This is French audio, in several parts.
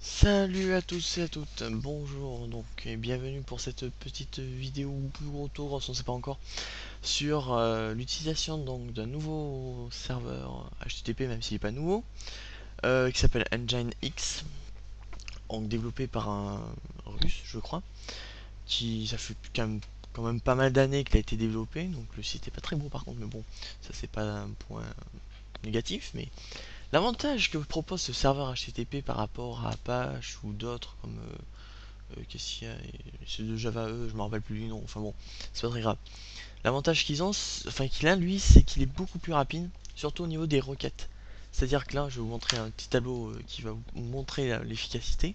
Salut à tous et à toutes, bonjour donc et bienvenue pour cette petite vidéo ou plus gros tour, on ne sait pas encore, sur l'utilisation donc d'un nouveau serveur HTTP même s'il n'est pas nouveau, qui s'appelle Nginx, donc développé par un russe je crois, qui ça fait quand même pas mal d'années qu'il a été développé, donc le site est pas très beau par contre, mais bon ça c'est pas un point négatif, mais l'avantage que propose ce serveur HTTP par rapport à Apache ou d'autres comme qu'est-ce qu'il y a, c'est de Java E, je me rappelle plus du nom, enfin bon, c'est pas très grave. L'avantage qu'il a lui, c'est qu'il est beaucoup plus rapide, surtout au niveau des requêtes. C'est-à-dire que là, je vais vous montrer un petit tableau qui va vous montrer l'efficacité.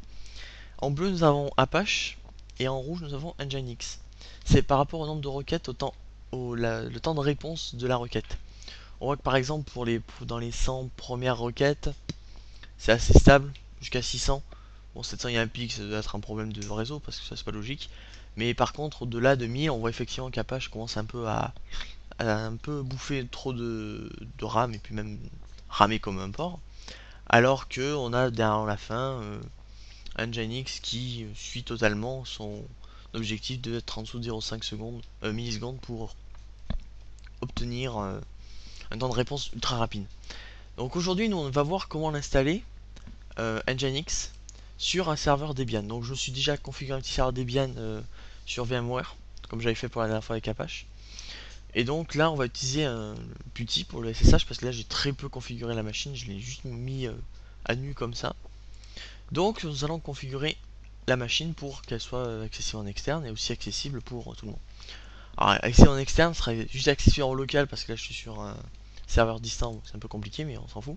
En bleu, nous avons Apache, et en rouge, nous avons Nginx. C'est par rapport au nombre de requêtes, le temps de réponse de la requête. On voit que par exemple, dans les 100 premières requêtes, c'est assez stable, jusqu'à 600. Bon, 700, il y a un pic, ça doit être un problème de réseau, parce que ça, c'est pas logique. Mais par contre, au-delà de 1000, on voit effectivement qu'Apache commence un peu à un peu bouffer trop de RAM, et puis même ramer comme un porc. Alors que on a derrière la fin un Nginx qui suit totalement son objectif de être en dessous de 0,5 secondes, millisecondes pour obtenir un temps de réponse ultra rapide. Donc aujourd'hui, nous on va voir comment l'installer Nginx sur un serveur Debian. Donc je me suis déjà configuré un petit serveur Debian sur VMware, comme j'avais fait pour la dernière fois avec Apache. Et donc là on va utiliser un PuTTY pour le SSH parce que là j'ai très peu configuré la machine, je l'ai juste mis à nu comme ça. Donc nous allons configurer la machine pour qu'elle soit accessible en externe et aussi accessible pour tout le monde. Alors accessible en externe sera juste accessible en local parce que là je suis sur un serveur distant, c'est un peu compliqué mais on s'en fout.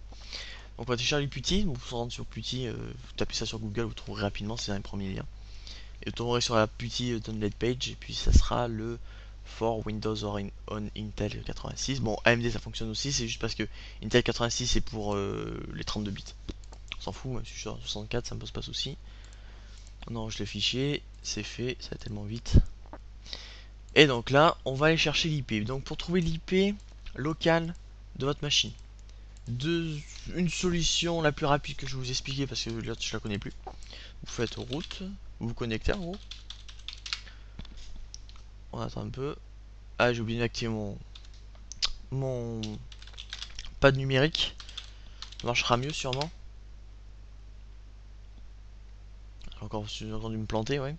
Donc on va télécharger PuTTY, vous vous rendez sur PuTTY, vous tapez ça sur Google, vous trouverez rapidement, c'est dans les premiers liens. Et vous tomberez sur la PuTTY download page, et puis ça sera le for Windows or on Intel 86. Bon, AMD ça fonctionne aussi, c'est juste parce que Intel 86 c'est pour les 32 bits. On s'en fout, même si je suis sur 64, ça me pose pas de souci. On enregistre le fichier, c'est fait, ça va tellement vite. Et donc là, on va aller chercher l'IP. Donc pour trouver l'IP locale de votre machine, une solution la plus rapide que je vais vous expliquer parce que l'autre je la connais plus. Vous faites route, vous vous connectez en gros. On attend un peu. Ah, j'ai oublié d'activer mon pad numérique. Ça marchera mieux sûrement. J'ai encore dû me planter, ouais.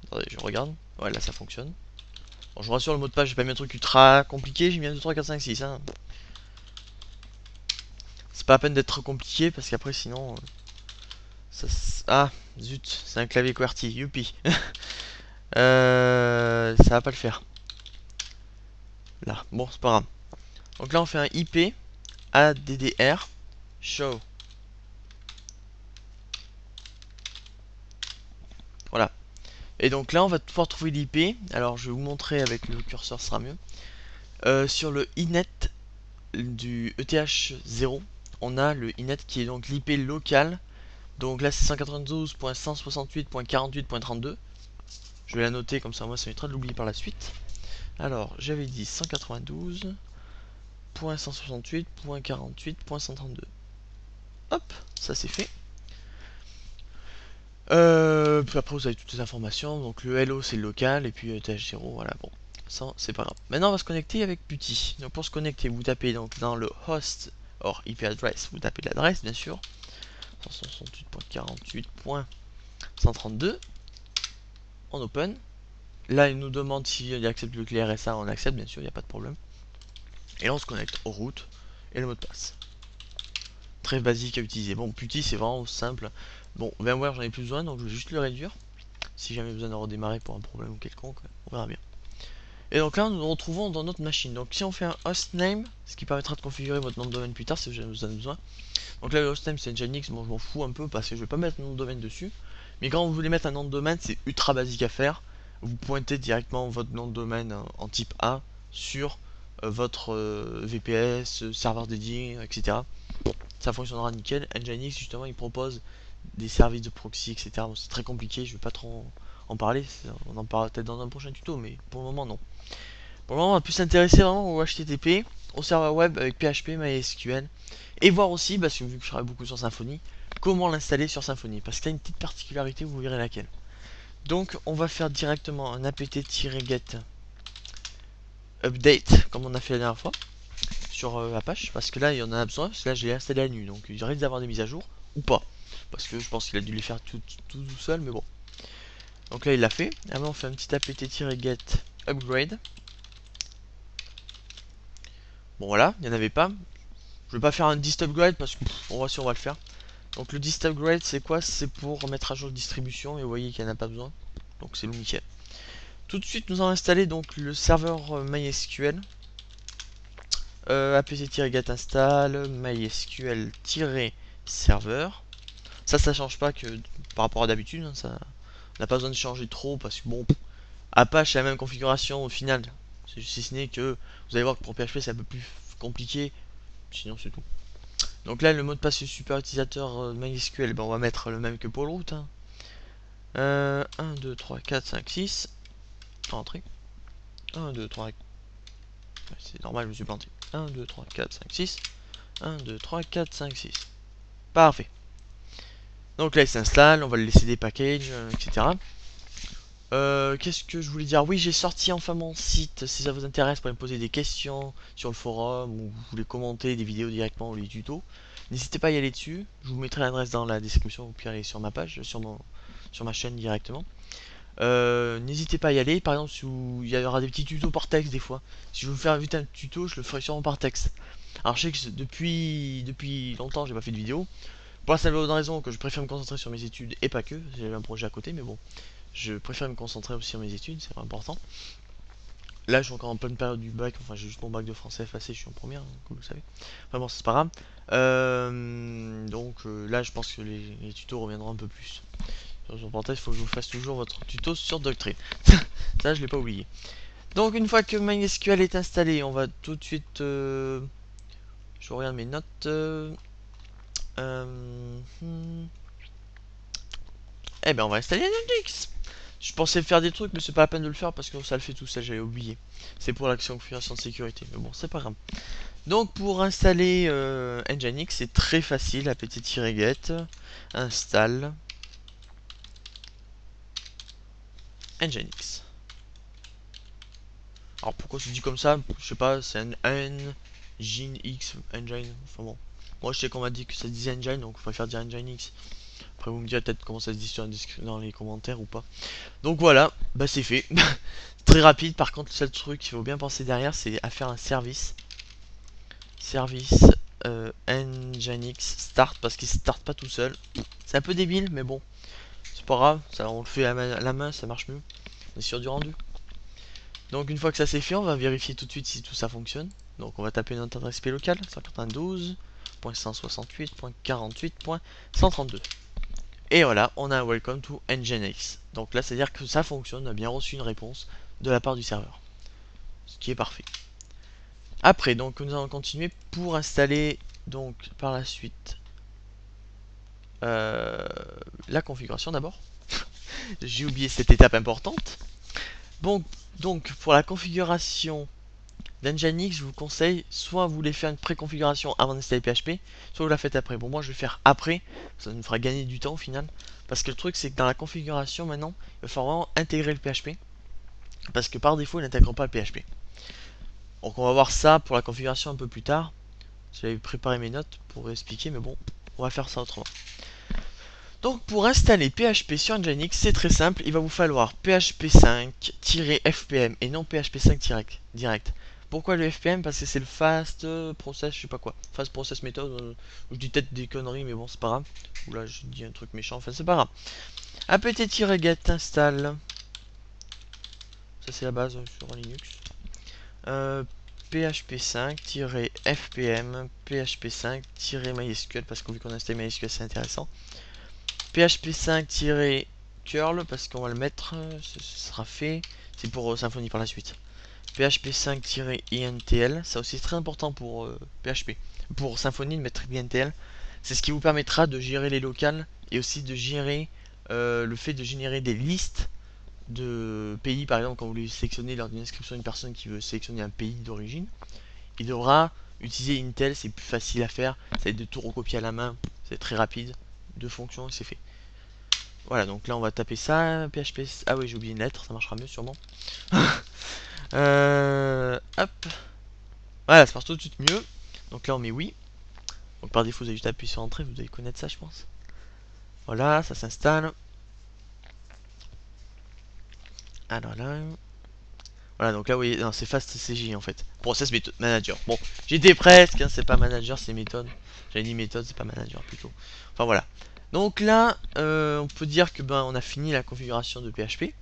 Attendez, je regarde. Ouais, là ça fonctionne. Bon, je vous rassure, le mot de passe, j'ai pas mis un truc ultra compliqué, j'ai mis un 2, 3, 4, 5, 6. Hein. C'est pas la peine d'être trop compliqué parce qu'après sinon. Ah, zut, c'est un clavier QWERTY, youpi. Ça va pas le faire. Là, bon, c'est pas grave. Donc là, on fait un IP ADDR show. Voilà. Et donc là, on va pouvoir trouver l'IP. Alors, je vais vous montrer avec le curseur, ce sera mieux. Sur le inet du ETH0, on a le inet qui est donc l'IP local. Donc là, c'est 192.168.48.32. Je vais la noter comme ça, moi, ça m'évitera de l'oublier par la suite. Alors, j'avais dit 192.168.48.132. Hop, ça c'est fait. Puis après vous avez toutes les informations, donc le hello c'est le local et puis th0, voilà, bon, ça c'est pas grave. Maintenant on va se connecter avec PuTTY. Donc pour se connecter, vous tapez donc dans le host or IP address, vous tapez l'adresse bien sûr, 168.48.132, on open. Là il nous demande s'il accepte le clé RSA, on accepte bien sûr, il n'y a pas de problème. Et là on se connecte aux routes et le mot de passe. Très basique à utiliser. Bon, PuTTY c'est vraiment simple. Bon, VMware j'en ai plus besoin donc je vais juste le réduire. Si jamais besoin de redémarrer pour un problème quelconque, on verra bien. Et donc là, nous nous retrouvons dans notre machine. Donc si on fait un hostname, ce qui permettra de configurer votre nom de domaine plus tard si vous en avez besoin. Donc là, le hostname c'est Nginx, bon je m'en fous un peu parce que je vais pas mettre mon nom de domaine dessus. Mais quand vous voulez mettre un nom de domaine, c'est ultra basique à faire. Vous pointez directement votre nom de domaine en type A sur votre VPS, serveur dédié, etc. Ça fonctionnera nickel. Nginx justement il propose des services de proxy, etc. Bon, c'est très compliqué, je vais pas trop en parler, on en parlera peut-être dans un prochain tuto, mais pour le moment non. Pour le moment on va plus s'intéresser vraiment au HTTP, au serveur web avec PHP, MySQL Et voir aussi, parce que vu que je travaille beaucoup sur Symfony, comment l'installer sur Symfony. Parce qu'il y a une petite particularité, vous verrez laquelle. Donc on va faire directement un apt-get update, comme on a fait la dernière fois, sur Apache. Parce que là, il y en a besoin, parce que là, je l'ai installé à nu. Donc il risque d'avoir des mises à jour, ou pas. Parce que je pense qu'il a dû les faire tout seul, mais bon. Donc là, il l'a fait. Avant, on fait un petit apt-get upgrade. Bon voilà, il n'y en avait pas. Je vais pas faire un dist upgrade parce que on va si on va le faire. Donc le dist upgrade c'est quoi? C'est pour mettre à jour la distribution et vous voyez qu'il n'y en a pas besoin. Donc c'est nickel. Tout de suite nous allons installer donc le serveur MySQL. apt-get install mysql-serveur. Ça change pas que par rapport à d'habitude. Hein, ça n'a pas besoin de changer trop parce que bon, Apache c'est la même configuration au final. Si ce n'est que vous allez voir que pour PHP c'est un peu plus compliqué. Sinon c'est tout. Donc là, le mot de passe super utilisateur MySQL, ben on va mettre le même que pour le route. Hein. 1, 2, 3, 4, 5, 6. Entrée. 1, 2, 3. C'est normal, je me suis planté. 1, 2, 3, 4, 5, 6. 1, 2, 3, 4, 5, 6. Parfait. Donc là, il s'installe, on va le laisser des packages, etc. Qu'est-ce que je voulais dire? Oui, j'ai sorti enfin mon site, si ça vous intéresse, pour me poser des questions sur le forum, ou vous voulez commenter des vidéos directement ou les tutos. N'hésitez pas à y aller dessus, je vous mettrai l'adresse dans la description, ou puis aller sur ma page, sur ma chaîne directement. N'hésitez pas à y aller, par exemple, si il y aura des petits tutos par texte des fois. Si je veux vous faire vite un tuto, je le ferai sûrement par texte. Alors je sais que depuis longtemps, j'ai pas fait de vidéo. Pour la simple bonne raison que je préfère me concentrer sur mes études et pas que, j'ai un projet à côté, mais bon. Je préfère me concentrer aussi sur mes études, c'est important. Là, je suis encore en pleine période du bac, enfin j'ai juste mon bac de français effacé, je suis en première, hein, comme vous le savez. Enfin bon, c'est pas grave. Là, je pense que les tutos reviendront un peu plus. Sur son portail, il faut que je vous fasse toujours votre tuto sur Doctrine. Ça, je l'ai pas oublié. Donc, une fois que MySQL est installé, on va tout de suite... je regarde mes notes. Eh ben, on va installer Nginx. Je pensais faire des trucs, mais c'est pas la peine de le faire parce que ça le fait tout seul, j'avais oublié. C'est pour l'action configuration de sécurité, mais bon, c'est pas grave. Donc, pour installer Nginx, c'est très facile. apt-get install Nginx. Alors, pourquoi c'est dit comme ça? Je sais pas, c'est un Nginx, engine, enfin bon. Moi, je sais qu'on m'a dit que ça disait engine, donc je préfère dire Nginx. Après, vous me direz peut-être comment ça se dit dans les commentaires ou pas. Donc voilà, bah c'est fait. Très rapide, par contre le seul truc qu'il faut bien penser derrière c'est à faire un service. Service Nginx start parce qu'il start pas tout seul. C'est un peu débile mais bon, c'est pas grave, ça, on le fait à la main, ça marche mieux. On est sûr du rendu. Donc une fois que ça c'est fait, on va vérifier tout de suite si tout ça fonctionne. Donc on va taper notre adresse IP locale, 192.168.48.132. Et voilà, on a un welcome to Nginx. Donc là, c'est à dire que ça fonctionne, on a bien reçu une réponse de la part du serveur. Ce qui est parfait. Après, donc nous allons continuer pour installer donc par la suite la configuration d'abord. J'ai oublié cette étape importante. Bon, donc pour la configuration d'Nginx, je vous conseille soit vous voulez faire une préconfiguration avant d'installer PHP, soit vous la faites après. Bon, moi je vais faire après, ça nous fera gagner du temps au final. Parce que le truc, c'est que dans la configuration maintenant, il va falloir vraiment intégrer le PHP. Parce que par défaut, il n'intègre pas le PHP. Donc on va voir ça pour la configuration un peu plus tard. J'avais préparé mes notes pour expliquer, mais bon, on va faire ça autrement. Donc pour installer PHP sur Nginx, c'est très simple, il va vous falloir PHP 5-fpm et non PHP 5 direct. Pourquoi le FPM? Parce que c'est le fast process, je sais pas quoi. Fast process method, je dis peut-être des conneries, mais bon, c'est pas grave. Ou là, je dis un truc méchant, enfin, c'est pas grave. apt-get install. Ça, c'est la base sur Linux. PHP 5-fpm, PHP 5-mysql, parce que vu qu'on a installé MySQL, c'est intéressant. PHP 5-curl, parce qu'on va le mettre, ce sera fait. C'est pour Symfony par la suite. PHP 5-intl, ça aussi c'est très important pour PHP. Pour Symfony de mettre intl, c'est ce qui vous permettra de gérer les locales et aussi de gérer le fait de générer des listes de pays. Par exemple, quand vous voulez sélectionner lors d'une inscription une personne qui veut sélectionner un pays d'origine, il devra Utiliser Intel, c'est plus facile à faire, ça aide de tout recopier à la main, c'est très rapide, deux fonctions et c'est fait. Voilà, donc là on va taper ça, PHP. Ah oui, j'ai oublié une lettre, ça marchera mieux sûrement. Hop. Voilà, ça marche tout de suite mieux. Donc là on met oui. Donc par défaut, vous avez juste appuyé sur entrée, vous devez connaître ça, je pense. Voilà, ça s'installe. Alors là. Voilà, donc là, vous voyez, non, c'est FastCJ en fait. Process Method Manager. Bon, j'étais presque, hein, c'est pas manager, c'est méthode. J'avais dit méthode, c'est pas manager plutôt. Enfin voilà. Donc là, on peut dire que ben on a fini la configuration de PHP.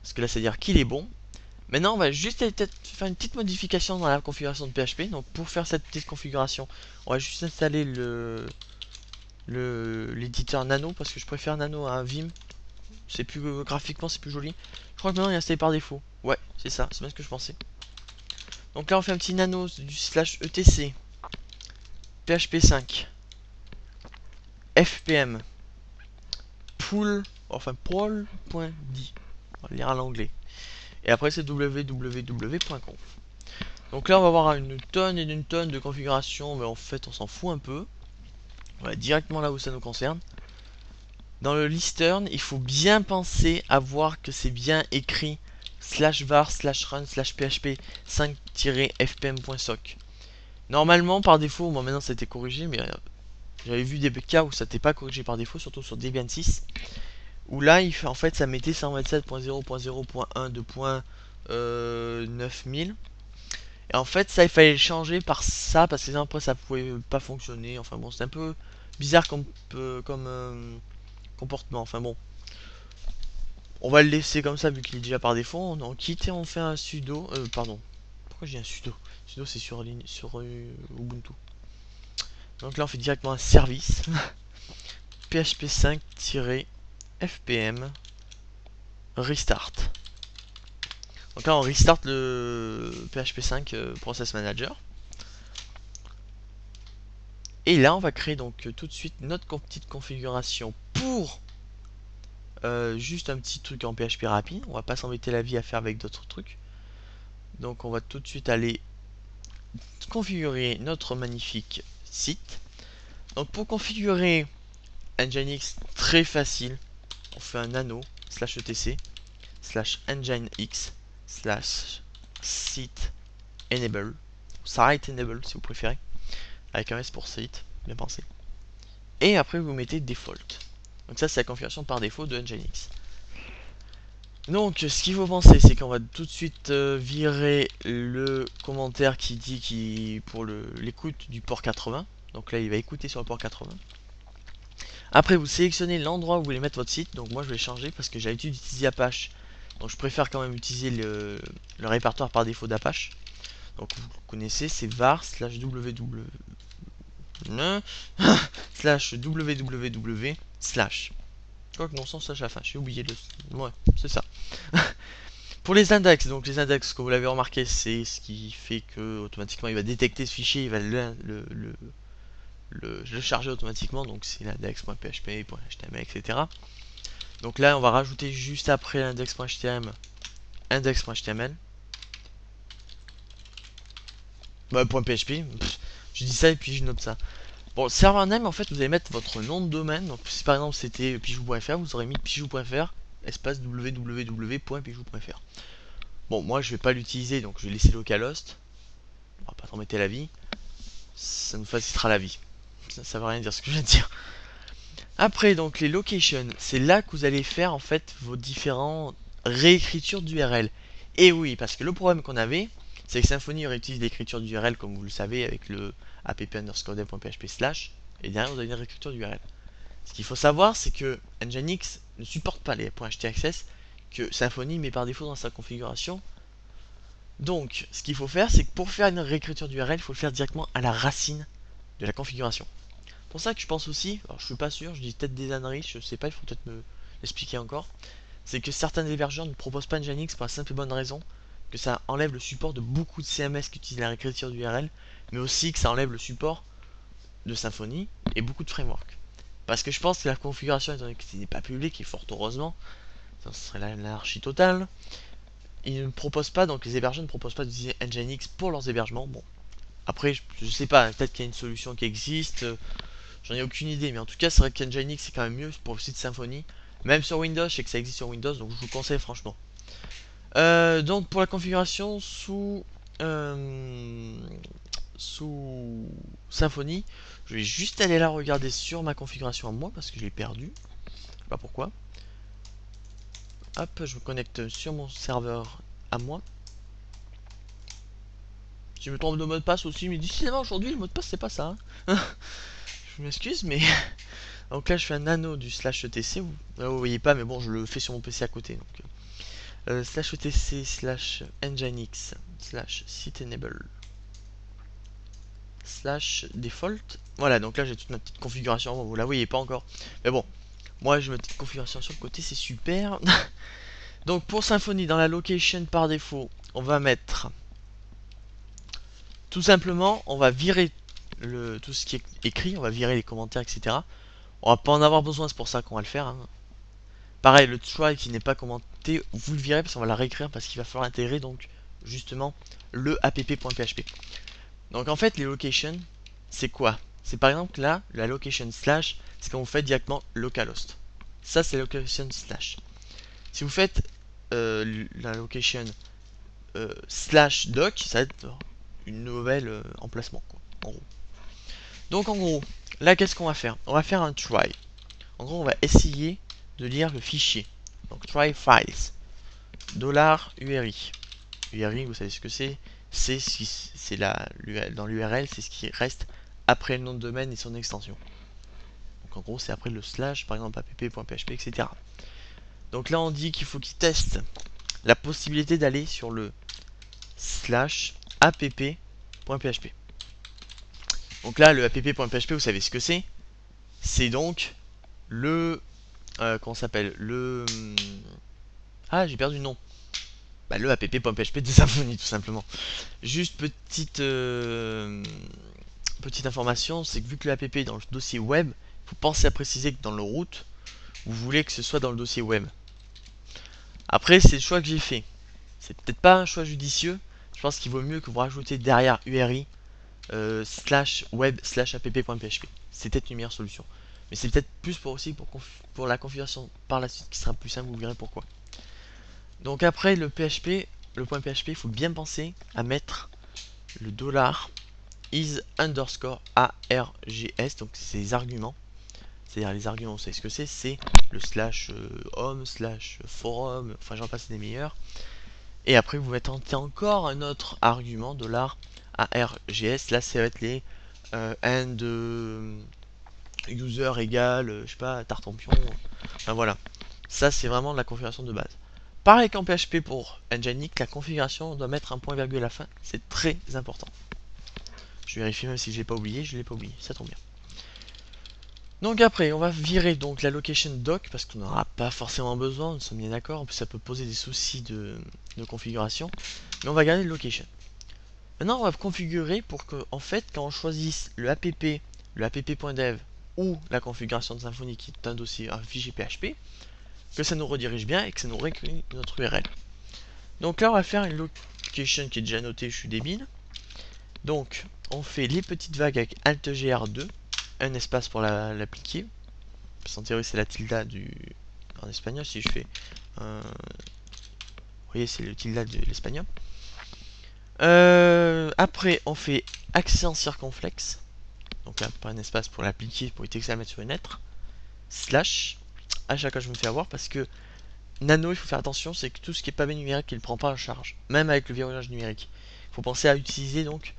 Parce que là, c'est-à-dire qu'il est bon. Maintenant, on va juste peut-être faire une petite modification dans la configuration de PHP. Donc pour faire cette petite configuration, on va juste installer l'éditeur Nano parce que je préfère Nano à Vim. C'est plus graphiquement, c'est plus joli. Je crois que maintenant il est installé par défaut. Ouais, c'est ça, c'est bien ce que je pensais. Donc là, on fait un petit nano du slash etc php5 fpm pool, enfin pool.d. On va le lire à l'anglais. Et après, c'est www.conf. Donc là, on va avoir une tonne et une tonne de configurations, mais en fait, on s'en fout un peu. On va directement là où ça nous concerne. Dans le listern, il faut bien penser à voir que c'est bien écrit /var /run /php 5-fpm.soc. Normalement, par défaut, moi maintenant ça a été corrigé, mais j'avais vu des cas où ça n'était pas corrigé par défaut, surtout sur Debian 6, où là, en fait, ça mettait 127.0.0.1 de .9000. Et en fait, ça, il fallait le changer par ça, parce que sinon, après, ça pouvait pas fonctionner. Enfin bon, c'est un peu bizarre comme comportement. Enfin bon, on va le laisser comme ça, vu qu'il est déjà par défaut. On en quitte et on fait un sudo. Pardon. Pourquoi j'ai un sudo? Sudo, c'est sur Ubuntu. Donc là, on fait directement un service. php5-fpm restart. Donc là, on restart le PHP5 Process Manager. Et là, on va créer donc tout de suite notre petite configuration pour juste un petit truc en PHP rapide. On va pas s'embêter la vie à faire avec d'autres trucs. Donc on va tout de suite aller configurer notre magnifique site. Donc pour configurer Nginx, très facile. On fait un nano /etc /nginx /site enable, site enable si vous préférez, avec un S pour site, bien pensé. Et après vous mettez default. Donc ça c'est la configuration par défaut de Nginx. Donc ce qu'il faut penser, c'est qu'on va tout de suite virer le commentaire qui dit pour l'écoute du port 80. Donc là il va écouter sur le port 80. Après vous sélectionnez l'endroit où vous voulez mettre votre site. Donc moi je vais changer parce que j'ai l'habitude d'utiliser Apache. Donc je préfère quand même utiliser le répertoire par défaut d'Apache. Donc vous connaissez, c'est var /www /www je crois que non, sans slash à la fin, j'ai oublié le... Ouais, c'est ça. Pour les index, donc les index, comme vous l'avez remarqué, c'est ce qui fait que automatiquement il va détecter ce fichier, il va le charger automatiquement, donc c'est l'index.php, .html, etc. Donc là, on va rajouter juste après l'index.html, index.html. Bah, .php, je dis ça et puis je note ça. Bon, le serveur name, en fait, vous allez mettre votre nom de domaine. Donc, si par exemple c'était pijou.fr, vous aurez mis pijou.fr espace www.pijou.fr. Bon, moi je vais pas l'utiliser, donc je vais laisser localhost. On va pas t'embêter la vie. Ça nous facilitera la vie. Ça veut rien dire ce que je viens de dire. Après, donc les locations, c'est là que vous allez faire en fait vos différentes réécritures d'URL. Et oui, parce que le problème qu'on avait, c'est que Symfony réutilise l'écriture d'URL comme vous le savez avec le app_dev.php/ et derrière vous avez une réécriture d'URL. Ce qu'il faut savoir, c'est que Nginx ne supporte pas les .htaccess que Symfony met par défaut dans sa configuration. Donc, ce qu'il faut faire, c'est que pour faire une réécriture d'URL, il faut le faire directement à la racine de la configuration. Pour ça que je pense aussi, alors je suis pas sûr, je dis peut-être des âneries, je sais pas, il faut peut-être me l'expliquer encore, c'est que certains hébergeurs ne proposent pas Nginx pour la simple et bonne raison que ça enlève le support de beaucoup de CMS qui utilisent la réécriture d'URL, mais aussi que ça enlève le support de Symfony et beaucoup de frameworks. Parce que je pense que la configuration, étant donné que ce n'est pas public, et fort heureusement, ça serait l'anarchie totale, ils ne proposent pas, donc les hébergeurs ne proposent pas d'utiliser Nginx pour leurs hébergements. Bon, Après, je sais pas, peut-être qu'il y a une solution qui existe, j'en ai aucune idée, mais en tout cas, c'est vrai qu'Nginx c'est quand même mieux pour le site Symfony. Même sur Windows, je sais que ça existe sur Windows, donc je vous conseille franchement. Donc pour la configuration euh, sous Symfony, je vais juste aller la regarder sur ma configuration à moi parce que je l'ai perdu. Je sais pas pourquoi. Hop, je me connecte sur mon serveur à moi. Si je me trompe de mot de passe aussi, mais décidément aujourd'hui le mot de passe c'est pas ça, hein. Je m'excuse, mais donc là je fais un nano du slash etc. Vous voyez pas, mais bon, je le fais sur mon PC à côté. Donc slash etc slash nginx slash sitenable slash default. Voilà, donc là j'ai toute ma petite configuration. Bon, vous la voyez pas encore, mais bon, moi j'ai ma petite configuration sur le côté, c'est super. Donc pour Symfony, dans la location par défaut, on va mettre tout simplement, on va virer tout ce qui est écrit, on va virer les commentaires, etc. On va pas en avoir besoin, c'est pour ça qu'on va le faire, hein. Pareil, le try qui n'est pas commenté, vous le virez parce qu'on va la réécrire parce qu'il va falloir intégrer donc justement le app.php. Donc en fait, les locations, c'est quoi? C'est par exemple là, la location slash, c'est quand vous faites directement localhost. Ça, c'est location slash. Si vous faites la location slash doc, ça va être une nouvelle emplacement, quoi, en gros. Donc en gros, là, qu'est-ce qu'on va faire? On va faire un try. En gros, on va essayer de lire le fichier. Donc try files. $URI. URI, vous savez ce que c'est? C'est dans l'URL, c'est ce qui reste après le nom de domaine et son extension. Donc en gros, c'est après le slash, par exemple app.php, etc. Donc là, on dit qu'il faut qu'il teste la possibilité d'aller sur le slash app.php. Donc là, le app.php, vous savez ce que c'est? C'est donc le comment s'appelle ah, j'ai perdu le nom. Bah, le app.php de Symfony, tout simplement. Juste petite information, c'est que vu que le app est dans le dossier web, il faut penser à préciser que dans le root, vous voulez que ce soit dans le dossier web. Après, c'est le choix que j'ai fait. C'est peut-être pas un choix judicieux. Je pense qu'il vaut mieux que vous rajoutez derrière URI slash web slash app.php. C'est peut-être une meilleure solution. Mais c'est peut-être plus pour aussi pour la configuration par la suite qui sera plus simple, vous verrez pourquoi. Donc après le PHP, le point PHP, il faut bien penser à mettre le dollar is underscore args, donc c'est les arguments. C'est-à-dire les arguments, vous savez ce que c'est le slash home, slash forum, enfin j'en passe des meilleurs. Et après vous mettez encore un autre argument, dollar $args, là ça va être les end user égale, je sais pas, tartampion, enfin voilà. Ça c'est vraiment la configuration de base. Pareil qu'en PHP pour Nginx, la configuration doit mettre un point virgule à la fin, c'est très important. Je vérifie même si je l'ai pas oublié, je l'ai pas oublié, ça tombe bien. Donc après, on va virer donc la location doc parce qu'on n'aura pas forcément besoin, nous sommes bien d'accord, en plus ça peut poser des soucis de configuration, mais on va garder le location. Maintenant on va configurer pour que, en fait, quand on choisisse le app.dev ou la configuration de Symfony qui est un dossier, un fichier PHP, que ça nous redirige bien et que ça nous récupère notre URL. Donc là on va faire une location qui est déjà notée, je suis débile. Donc on fait les petites vagues avec Alt-GR2, un espace pour l'appliquer. En théorie c'est la tilde en espagnol. Si je fais vous voyez, c'est le tilde de l'espagnol. Après on fait accent circonflexe, donc là pas un espace pour l'appliquer, pour éviter que ça mette sur une lettre, slash. À chaque fois je me fais avoir parce que nano, il faut faire attention, c'est que tout ce qui est pavé numérique il ne prend pas en charge, même avec le verrouillage numérique. Il faut penser à utiliser donc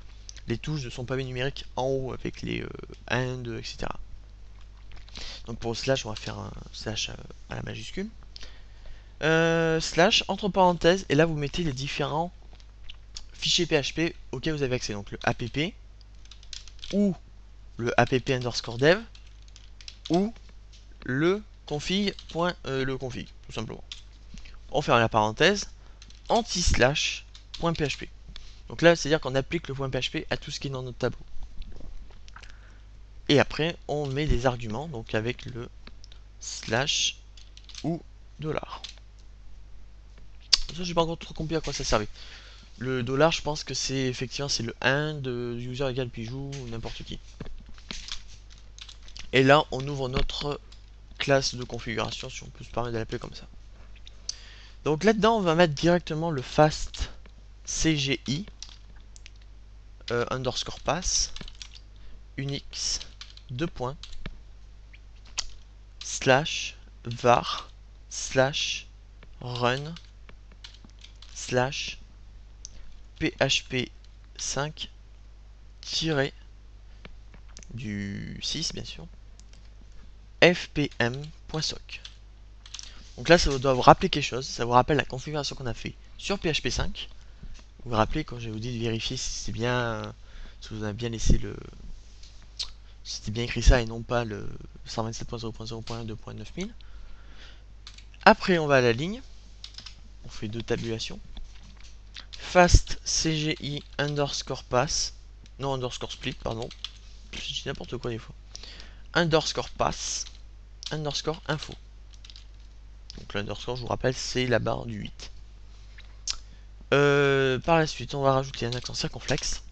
les touches de son pavé numérique en haut avec les and, etc. Donc pour le slash, on va faire un slash à la majuscule. Slash, entre parenthèses, et là vous mettez les différents fichiers PHP auxquels vous avez accès. Donc le app ou le app underscore dev ou le config, tout simplement. On ferme la parenthèse, anti-slash.php. Donc là, c'est-à-dire qu'on applique le point PHP à tout ce qui est dans notre tableau. Et après, on met des arguments, donc avec le slash ou dollar. Ça, j'ai pas encore trop compris à quoi ça servait. Le dollar, je pense que c'est effectivement c'est le 1 de user égale Pijou ou n'importe qui. Et là, on ouvre notre classe de configuration, si on peut se permettre de l'appeler comme ça. Donc là-dedans, on va mettre directement le fast CGI underscore pass unix 2 points slash var slash run slash php 5 du 6 bien sûr fpm.soc. Donc là, ça doit vous rappeler quelque chose. Ça vous rappelle la configuration qu'on a fait sur PHP 5. Vous vous rappelez quand je vous dis de vérifier si c'est bien, si vous avez bien laissé le, si c'était bien écrit ça et non pas le 127.0.0.1.2.9000. Après, on va à la ligne. On fait deux tabulations. Fast CGI underscore pass. Non, underscore split, pardon. Je dis n'importe quoi des fois. Underscore pass. Underscore info. Donc l'underscore, je vous rappelle, c'est la barre du 8. Par la suite, on va rajouter un accent circonflexe.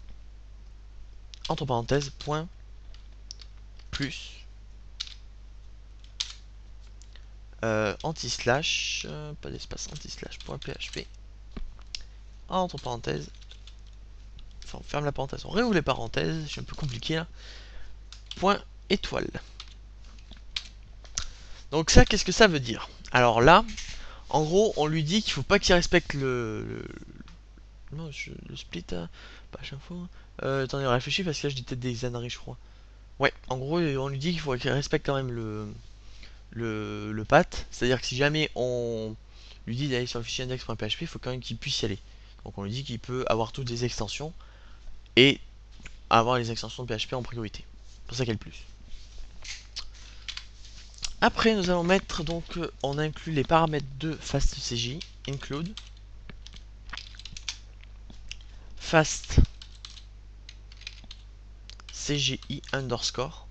Entre parenthèses, point, plus, anti-slash, pas d'espace, anti-slash, point PHP. Entre parenthèses, enfin on ferme la parenthèse, on réouvre les parenthèses, je suis un peu compliqué là. Point étoile. Donc ça, qu'est-ce que ça veut dire? Alors là, en gros, on lui dit qu'il faut pas qu'il respecte non, le split, pas à chaque fois. Attendez, on réfléchit parce que là je dis peut-être des âneries, je crois. Ouais, en gros, on lui dit qu'il faut qu'il respecte quand même le path. C'est-à-dire que si jamais on lui dit d'aller sur le fichier index.php, il faut quand même qu'il puisse y aller. Donc on lui dit qu'il peut avoir toutes les extensions et avoir les extensions de PHP en priorité. C'est pour ça qu'elle plus. Après, nous allons mettre donc, on inclut les paramètres de fastCJ, include, fast CGI underscore,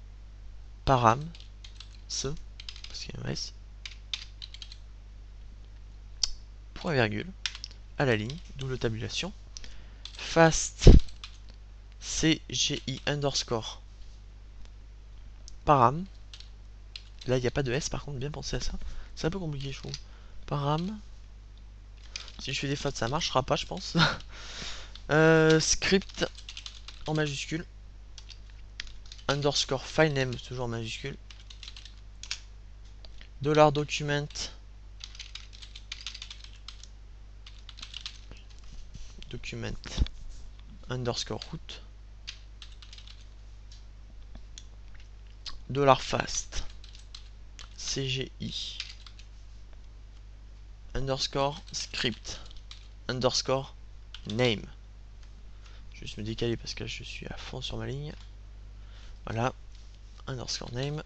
param, ce, parce qu'il y a un S, point virgule, à la ligne, double tabulation, fast CGI underscore, param, là il n'y a pas de S par contre, bien penser à ça, c'est un peu compliqué je trouve, param, si je fais des fautes ça marchera pas je pense, script en majuscule, underscore filename toujours en majuscule, $document underscore root $fast CGI underscore script underscore name. Je vais juste me décaler parce que je suis à fond sur ma ligne. Voilà, underscore name,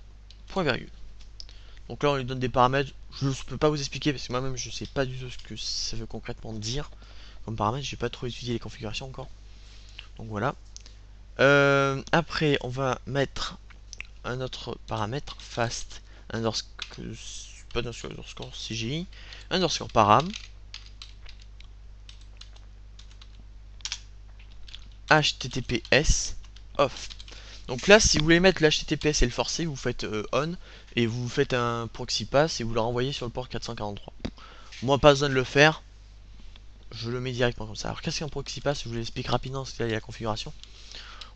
point virgule. Donc là on lui donne des paramètres, je ne peux pas vous expliquer parce que moi-même je sais pas du tout ce que ça veut concrètement dire comme paramètre, j'ai pas trop étudié les configurations encore. Donc voilà. Après on va mettre un autre paramètre, fast underscore CGI underscore param HTTPS off. Donc là, si vous voulez mettre le HTTPS et le forcer, vous faites on et vous faites un proxy pass et vous le renvoyez sur le port 443. Moi, pas besoin de le faire, je le mets directement comme ça. Alors, qu'est-ce qu'un proxy pass? Je vous l'explique rapidement parce qu'il y a la configuration.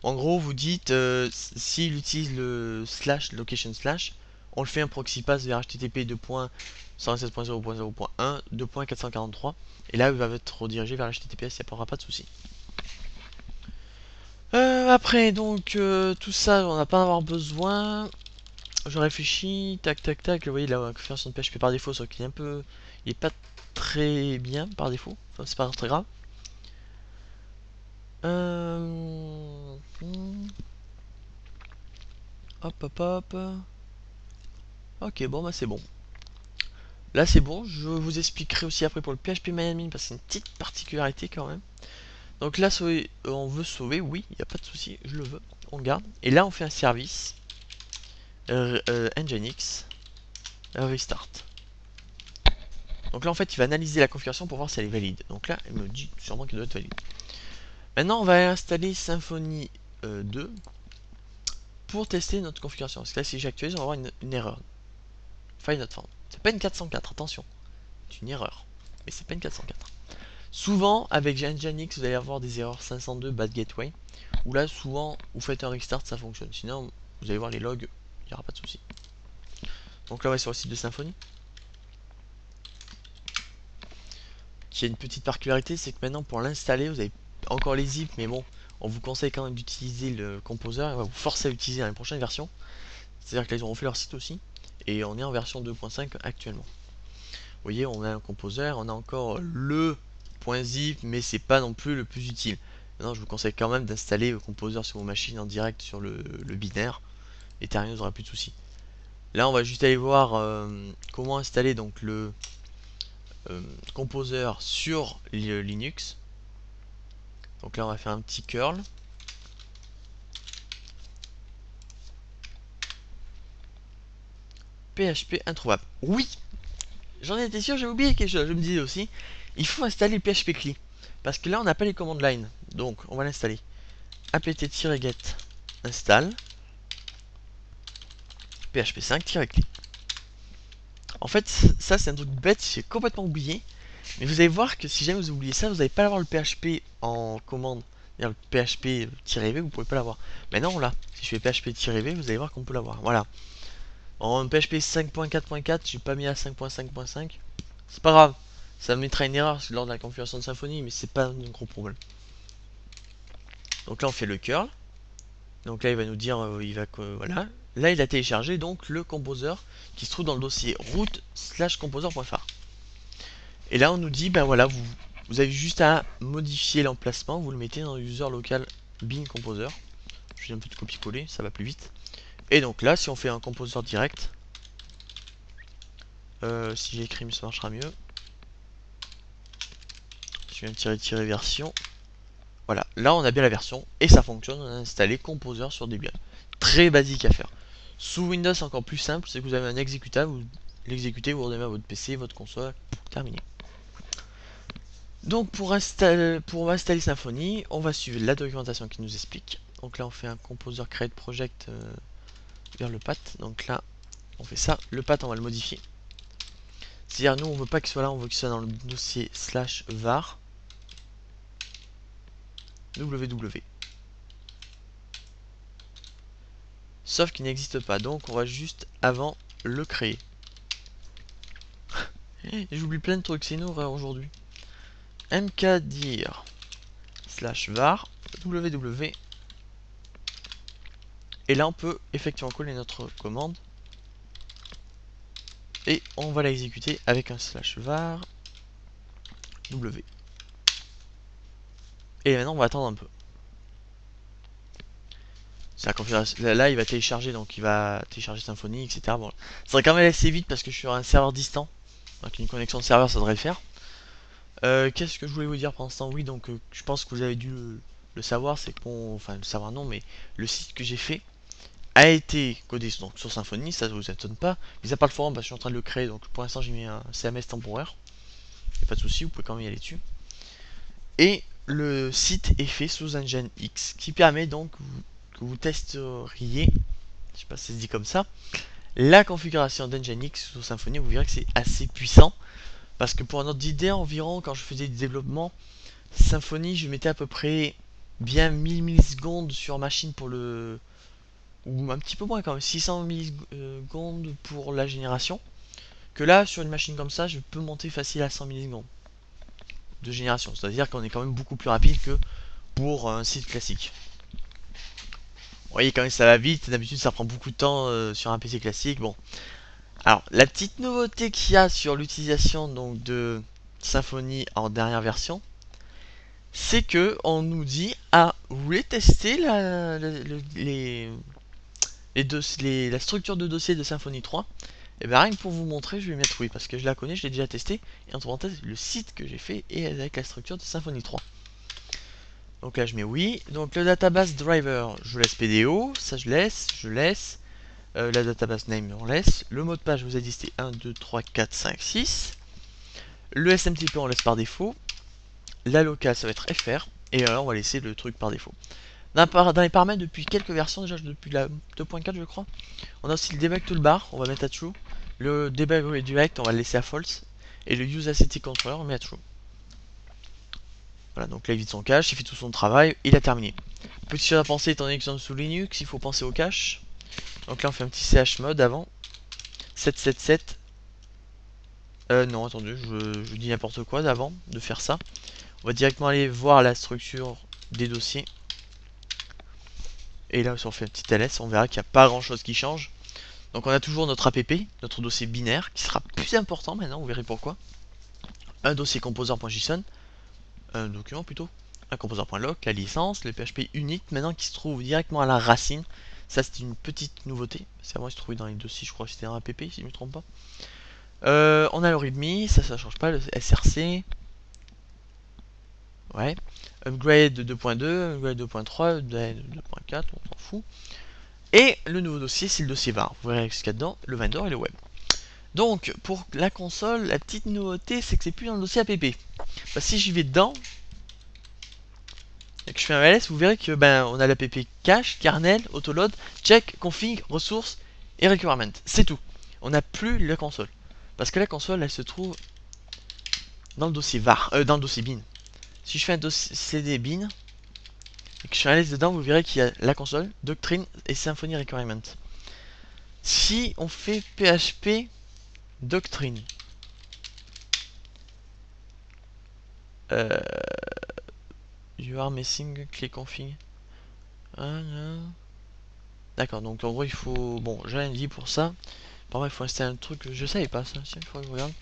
En gros, vous dites s'il utilise le slash location slash, on le fait un proxy pass vers HTTP 2.116.0.0.1 2.443 et là, il va être redirigé vers HTTPS, il n'y aura pas de souci. Après, donc, tout ça, on n'a pas à avoir besoin. Je réfléchis, tac tac tac, vous voyez la configuration de PHP par défaut, sauf qu'il est un peu. Il est pas très bien par défaut, enfin c'est pas très grave. Hop hop hop. Ok, bon bah c'est bon. Là c'est bon, je vous expliquerai aussi après pour le PHPMyAdmin parce que c'est une petite particularité quand même. Donc là on veut sauver, oui, il n'y a pas de souci, je le veux, on le garde. Et là on fait un service Nginx restart. Donc là en fait il va analyser la configuration pour voir si elle est valide. Donc là il me dit sûrement qu'elle doit être valide. Maintenant on va installer Symfony 2 pour tester notre configuration. Parce que là si j'actualise on va avoir une erreur. File not found. C'est pas une 404, attention. C'est une erreur. Mais c'est pas une 404. Souvent avec Nginx vous allez avoir des erreurs 502 bad gateway. Où là souvent vous faites un restart ça fonctionne. Sinon vous allez voir les logs, il n'y aura pas de souci. Donc là on va sur le site de Symfony. Qui a une petite particularité, c'est que maintenant pour l'installer, vous avez encore les zips, mais bon, on vous conseille quand même d'utiliser le composer, on va vous forcer à l'utiliser dans les prochaines versions. C'est-à-dire qu'ils ont fait leur site aussi, et on est en version 2.5 actuellement. Vous voyez, on a un composer, on a encore le .zip, mais c'est pas non plus le plus utile. Maintenant, je vous conseille quand même d'installer le composer sur vos machines en direct sur le binaire, et Ethereum n'aura plus de soucis. Là, on va juste aller voir comment installer donc le composer sur Linux. Donc là on va faire un petit curl. PHP introuvable. Oui, j'en étais sûr, j'ai oublié quelque chose. Je me disais aussi, il faut installer le PHP CLI. Parce que là on n'a pas les commandes line. Donc on va l'installer. apt-get install php5-cli. En fait, ça c'est un truc bête, j'ai complètement oublié. Mais vous allez voir que si jamais vous oubliez ça, vous n'allez pas avoir le PHP en commande. C'est-à-dire le PHP-v, vous pouvez pas l'avoir. Maintenant on l'a. Si je fais PHP-v, vous allez voir qu'on peut l'avoir. Voilà. En PHP 5.4.4, j'ai pas mis à 5.5.5. C'est pas grave. Ça me mettra une erreur lors de la configuration de Symfony, mais c'est pas un gros problème. Donc là on fait le curl. Donc là il va nous dire voilà. Là il a téléchargé donc le composer qui se trouve dans le dossier root/composer.fr. Et là on nous dit ben voilà, vous avez juste à modifier l'emplacement, vous le mettez dans le user local bin composer. Je fais un peu de copier-coller, ça va plus vite. Et donc là si on fait un composer direct, si j'écris ça marchera mieux. Je viens de tirer version. Voilà, là on a bien la version et ça fonctionne. On a installé Composer sur Debian. Très basique à faire. Sous Windows c'est encore plus simple, c'est que vous avez un exécutable, vous l'exécutez, vous redémarrez votre PC, votre console, terminé. Donc pour installer Symfony, on va suivre la documentation qui nous explique. Donc là on fait un Composer Create Project vers le path. Donc là on fait ça, le path on va le modifier. C'est-à-dire nous on veut pas qu'il soit là, on veut qu'il soit dans le dossier /var www. Sauf qu'il n'existe pas, donc on va juste avant le créer. J'oublie plein de trucs, c'est une horreur aujourd'hui. mkdir /var www. Et là on peut effectivement coller notre commande. Et on va l'exécuter avec un /var w. Et maintenant on va attendre un peu. La configuration, là il va télécharger, donc il va télécharger Symfony, etc. Bon, ça va quand même assez vite parce que je suis sur un serveur distant. Donc une connexion de serveur ça devrait le faire. Qu'est-ce que je voulais vous dire pendant ce temps? Oui, donc je pense que vous avez dû le savoir, c'est que enfin le savoir non, mais le site que j'ai fait a été codé donc, sur Symfony, ça ne vous étonne pas. Mais à part le forum, parce que je suis en train de le créer, donc pour l'instant j'ai mis un CMS temporaire. Y a pas de souci, vous pouvez quand même y aller dessus. Et le site est fait sous Nginx, qui permet donc que vous testeriez, je sais pas si ça se dit comme ça, la configuration d'Nginx sur Symfony. Vous verrez que c'est assez puissant. Parce que pour un ordre d'idée, environ, quand je faisais du développement, Symfony, je mettais à peu près bien 1000 millisecondes sur machine pour le... ou un petit peu moins quand même, 600 millisecondes pour la génération. Que là, sur une machine comme ça, je peux monter facile à 100 millisecondes de génération. C'est-à-dire qu'on est quand même beaucoup plus rapide que pour un site classique. Vous voyez quand même ça va vite, d'habitude ça prend beaucoup de temps sur un PC classique. Bon. Alors, la petite nouveauté qu'il y a sur l'utilisation donc de Symfony en dernière version, c'est que on nous dit vous voulez tester la structure de dossier de Symfony 3? Et bien rien que pour vous montrer, je vais mettre oui parce que je la connais, je l'ai déjà testé. Et entre parenthèses, le site que j'ai fait est avec la structure de Symfony 3. Donc là je mets oui. Donc le database driver, je laisse PDO, ça je laisse. La database name on laisse. Le mot de page, je vous ai dit c'était 1, 2, 3, 4, 5, 6. Le SMTP on laisse par défaut. La locale ça va être FR. Et là on va laisser le truc par défaut. Dans les paramètres depuis quelques versions, déjà depuis la 2.4 je crois, on a aussi le debug toolbar, on va mettre à true. Le debug redirect on va le laisser à false. Et le use asset controller on met à true. Voilà, donc là il vide son cache, il fait tout son travail, il a terminé. Petite chose à penser, étant donné que nous sommes sous Linux, il faut penser au cache. Donc là on fait un petit chmod avant. 777. Non, attendez, je dis n'importe quoi d'avant de faire ça. On va directement aller voir la structure des dossiers. Et là, si on fait un petit ls, on verra qu'il n'y a pas grand chose qui change. Donc on a toujours notre app, notre dossier binaire, qui sera plus important maintenant, vous verrez pourquoi. Un dossier composer.json, un document plutôt, un composer.log, la licence, le PHP unique maintenant qui se trouve directement à la racine. Ça c'est une petite nouveauté, parce qu'avant il se trouvait dans les dossiers, je crois que c'était un app si je ne me trompe pas. On a le readme, ça change pas, le src. Ouais. Upgrade 2.2, upgrade 2.3, 2.4, on s'en fout. Et le nouveau dossier, c'est le dossier var. Vous verrez ce qu'il y a dedans, le vendor et le web. Donc, pour la console, la petite nouveauté, c'est que c'est plus dans le dossier app. Bah, si j'y vais dedans, et que je fais un ls, vous verrez que on a l'app cache, kernel, autoload, check, config, ressources et requirement. C'est tout. On n'a plus la console. Parce que la console, elle se trouve dans le dossier var, dans le dossier bin. Si je fais un dossier cd bin, et que je fais un ls dedans, vous verrez qu'il y a la console, doctrine et symfony requirement. Si on fait php doctrine, you are missing click config. D'accord, donc en gros il faut. Bon, j'ai rien dit pour ça. Par contre, il faut installer un truc. Je savais pas ça. Tiens, il faudrait que je regarde.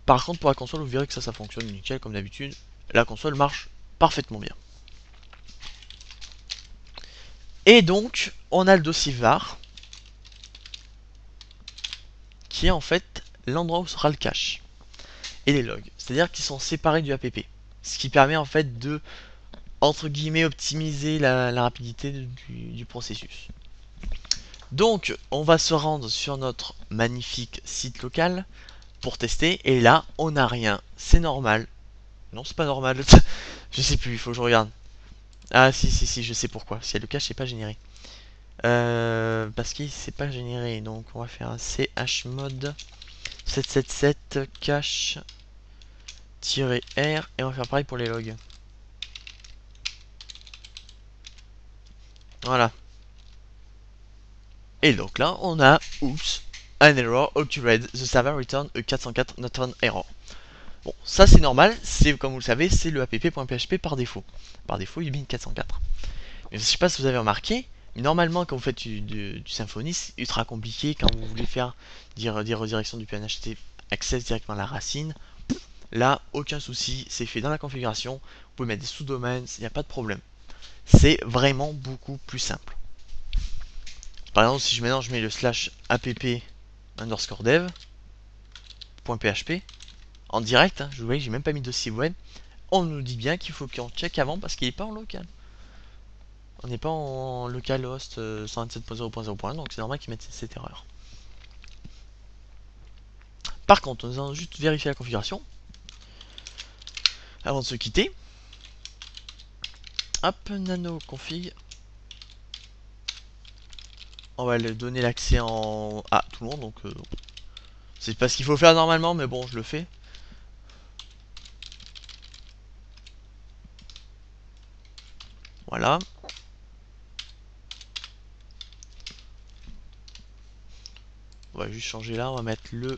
Par contre, pour la console, vous verrez que ça fonctionne nickel comme d'habitude. La console marche parfaitement bien. Et donc, on a le dossier var qui est en fait l'endroit où sera le cache et les logs. C'est-à-dire qu'ils sont séparés du app. Ce qui permet en fait de, entre guillemets, optimiser la rapidité du processus. Donc, on va se rendre sur notre magnifique site local pour tester. Et là, on n'a rien. C'est normal. Non, c'est pas normal. Je sais plus, il faut que je regarde. Ah, si, je sais pourquoi. Si le cache, c'est pas généré. Parce qu'il s'est pas généré. Donc, on va faire un chmod 777 cache-r. Et on va faire pareil pour les logs. Voilà. Et donc là, on a, oups, an error occurred. The server returned a 404 not found error. Bon, ça c'est normal, c'est comme vous le savez, c'est le app.php par défaut. Par défaut, il bin 404. Mais je sais pas si vous avez remarqué, mais normalement quand vous faites du Symfony, c'est ultra compliqué quand vous voulez faire des redirections du PNHT access directement à la racine. Là, aucun souci, c'est fait dans la configuration. Vous pouvez mettre des sous-domaines, il n'y a pas de problème. C'est vraiment beaucoup plus simple. Par exemple, si maintenant je mets le /app_dev.php en direct, hein, je vois que j'ai même pas mis de dossier web, on nous dit bien qu'il faut qu'on check avant parce qu'il n'est pas en local. On n'est pas en localhost 127.0.0.1, donc c'est normal qu'ils mettent cette erreur. Par contre, nous allons juste vérifier la configuration avant de se quitter. Hop, nano config. On va lui donner l'accès à tout le monde, donc c'est pas ce qu'il faut faire normalement, mais bon, je le fais. Voilà. On va juste changer là, on va mettre le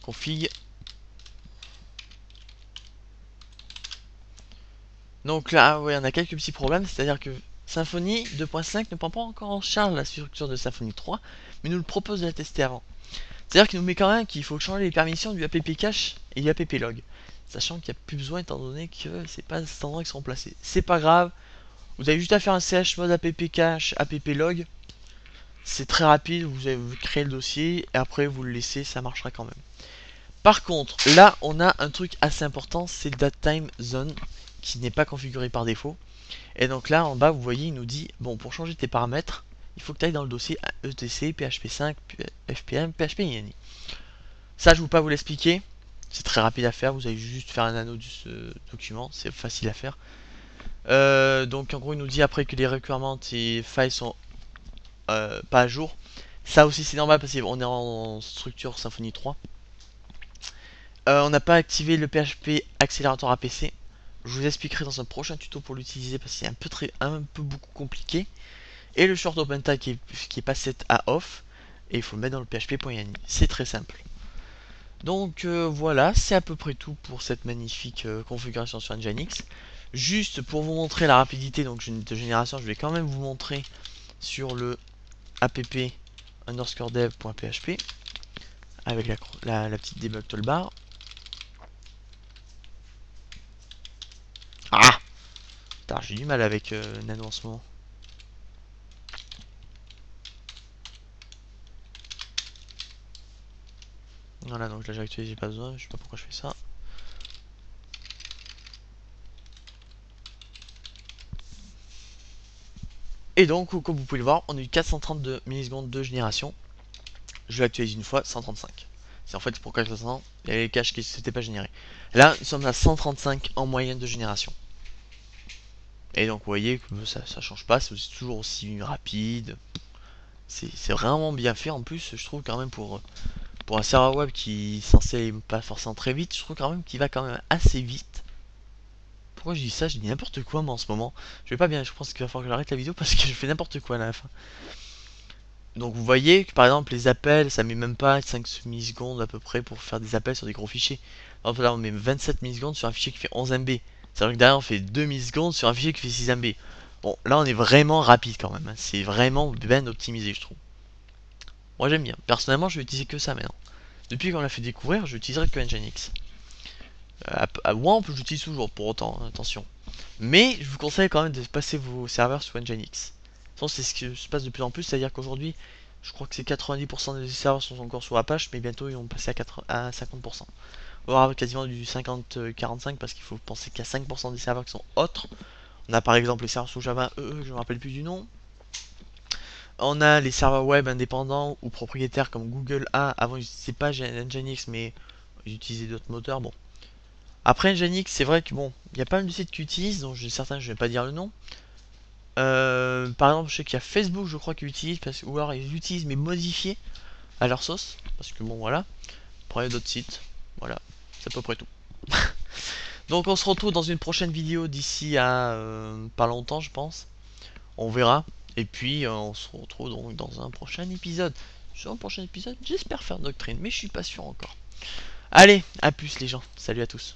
config. Donc là, ouais, on a quelques petits problèmes, c'est-à-dire que Symfony 2.5 ne prend pas encore en charge la structure de Symfony 3, mais nous le propose de la tester avant. C'est-à-dire qu'il nous met quand même qu'il faut changer les permissions du app cache et du app log, sachant qu'il n'y a plus besoin étant donné que c'est pas cet endroit qui sont placés. C'est pas grave, vous avez juste à faire un chmod app cache, app log, c'est très rapide, vous avez créé le dossier et après vous le laissez, ça marchera quand même. Par contre, là on a un truc assez important, c'est le datetime zone qui n'est pas configuré par défaut. Et donc là en bas vous voyez il nous dit bon, pour changer tes paramètres il faut que tu ailles dans le dossier etc php5 fpm php ini. Ça, je ne vais pas vous l'expliquer. C'est très rapide à faire. Vous allez juste faire un anneau de ce document. C'est facile à faire. Donc, en gros, il nous dit après que les requirements et files sont pas à jour. Ça aussi, c'est normal parce qu'on est en structure Symfony 3. On n'a pas activé le PHP accélérateur APC. Je vous expliquerai dans un prochain tuto pour l'utiliser parce que c'est un peu beaucoup compliqué. Et le short OpenType qui est pas set à off. Et il faut le mettre dans le php.ini. C'est très simple. Donc voilà, c'est à peu près tout pour cette magnifique configuration sur Nginx. Juste pour vous montrer la rapidité donc, de génération, je vais quand même vous montrer sur le app underscore dev.php avec la petite debug toolbar. Ah, j'ai du mal avec Nano en ce moment. Voilà, donc là j'ai actualisé, j'ai pas besoin, je sais pas pourquoi je fais ça. Et donc, comme vous pouvez le voir, on a eu 432 millisecondes de génération. Je l'actualise une fois, 135. C'est en fait pour 400, il y avait les caches qui ne s'étaient pas générés. Là, nous sommes à 135 en moyenne de génération. Et donc, vous voyez que ça change pas, c'est toujours aussi rapide. C'est vraiment bien fait en plus, je trouve quand même pour un serveur web qui est censé aller pas forcément très vite, je trouve quand même qu'il va quand même assez vite. Pourquoi je dis ça? Je dis n'importe quoi moi en ce moment. Je vais pas bien, je pense qu'il va falloir que j'arrête la vidéo parce que je fais n'importe quoi à la fin. Donc vous voyez que par exemple les appels, ça met même pas 5 millisecondes à peu près pour faire des appels sur des gros fichiers. Par exemple là on met 27 millisecondes sur un fichier qui fait 11 MB. C'est-à-dire que derrière on fait 2 millisecondes sur un fichier qui fait 6 MB. Bon là on est vraiment rapide quand même, hein. C'est vraiment bien optimisé je trouve. Moi j'aime bien. Personnellement je vais utiliser que ça maintenant. Depuis qu'on l'a fait découvrir, je n'utiliserai que Nginx. À WAMP j'utilise toujours pour autant, hein, attention. Mais je vous conseille quand même de passer vos serveurs sous Nginx. C'est ce qui se passe de plus en plus, c'est-à-dire qu'aujourd'hui, je crois que c'est 90% des serveurs sont encore sur Apache, mais bientôt ils vont passer à 50%. On va avoir quasiment du 50-45 parce qu'il faut penser qu'il y a 5% des serveurs qui sont autres. On a par exemple les serveurs sous Java EE, je ne me rappelle plus du nom. On a les serveurs web indépendants ou propriétaires comme Google A. Avant ils n'utilisaient pas Nginx, mais ils utilisaient d'autres moteurs. Bon. Après Nginx, c'est vrai que bon, il y a pas mal de sites qui utilisent, donc certains je vais pas dire le nom. Par exemple, je sais qu'il y a Facebook, je crois, qu'ils utilisent, ou alors ils utilisent mais modifiés à leur sauce, parce que bon, voilà. Prenez d'autres sites, voilà, c'est à peu près tout. Donc, on se retrouve dans une prochaine vidéo d'ici à pas longtemps, je pense. On verra. Et puis, on se retrouve donc dans un prochain épisode. Sur un prochain épisode, j'espère faire Doctrine, mais je suis pas sûr encore. Allez, à plus les gens. Salut à tous.